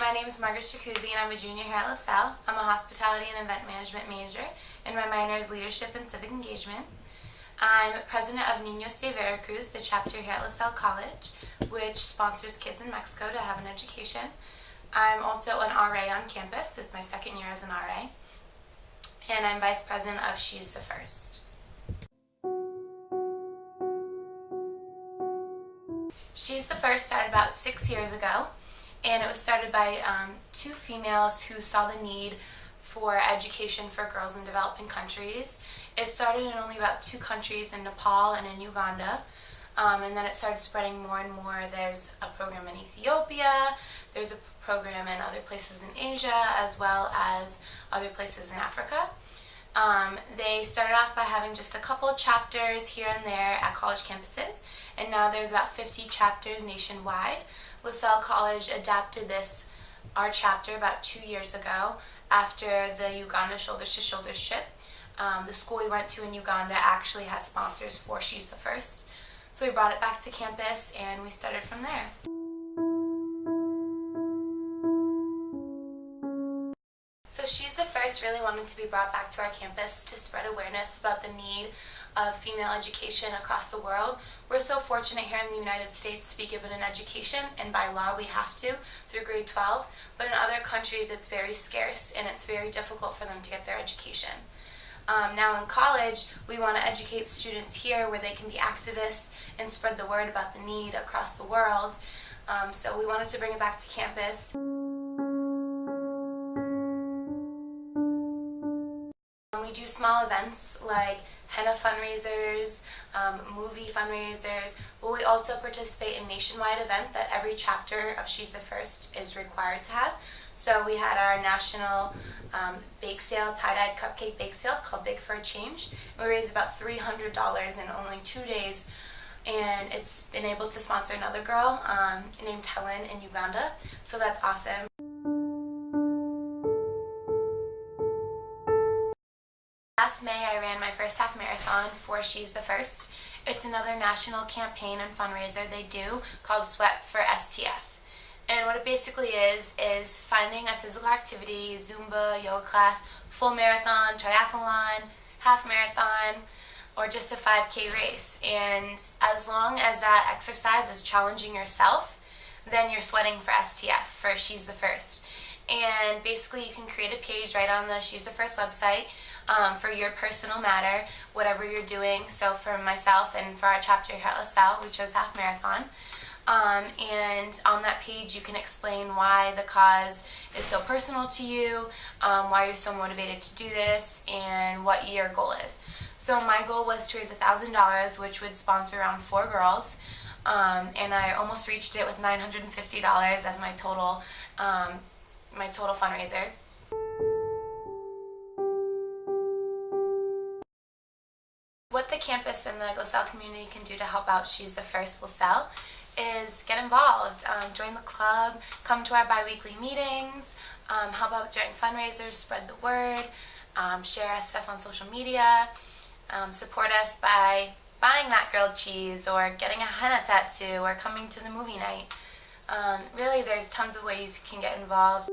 My name is Margaret Shakouzi and I'm a junior here at LaSalle. I'm a hospitality and event management major and my minor is leadership and civic engagement. I'm president of Niños de Veracruz, the chapter here at LaSalle College, which sponsors kids in Mexico to have an education. I'm also an RA on campus. This is my second year as an RA. And I'm vice president of She's the First. She's the First started about 6 years ago, and it was started by two females who saw the need for education for girls in developing countries. It started in only about 2 countries, in Nepal and in Uganda, and then it started spreading more and more. There's a program in Ethiopia, there's a program in other places in Asia, as well as other places in Africa. They started off by having just a couple of chapters here and there at college campuses, and now there's about 50 chapters nationwide. LaSalle College adapted our chapter about 2 years ago after the Uganda Shoulders to Shoulders trip. The school we went to in Uganda actually has sponsors for She's the First. So we brought it back to campus and we started from there. So She's the First really wanted to be brought back to our campus to spread awareness about the need of female education across the world. We're so fortunate here in the United States to be given an education, and by law we have to through grade 12, but in other countries it's very scarce and it's very difficult for them to get their education. Now in college, we want to educate students here where they can be activists and spread the word about the need across the world. So we wanted to bring it back to campus. We do small events like henna fundraisers, movie fundraisers, but we also participate in a nationwide event that every chapter of She's the First is required to have. So we had our national bake sale, tie-dyed cupcake bake sale called Bake for a Change. We raised about $300 in only 2 days, and it's been able to sponsor another girl named Helen in Uganda, so that's awesome. Last May, I ran my first half marathon for She's the First. It's another national campaign and fundraiser they do called Sweat for STF. And what it basically is finding a physical activity, Zumba, yoga class, full marathon, triathlon, half marathon, or just a 5K race. And as long as that exercise is challenging yourself, then you're sweating for STF, for She's the First. And basically you can create a page right on the She's the First website for your personal matter, whatever you're doing. So for myself and for our chapter here at LaSalle, we chose half marathon. And on that page you can explain why the cause is so personal to you, why you're so motivated to do this, and what your goal is. So my goal was to raise $1,000, which would sponsor around 4 girls. And I almost reached it with $950 as my total fundraiser. What the campus and the LaSalle community can do to help out She's the First LaSalle is get involved, join the club, come to our bi-weekly meetings, help out during fundraisers, spread the word, share our stuff on social media, support us by buying that grilled cheese or getting a henna tattoo or coming to the movie night. Really, there's tons of ways you can get involved.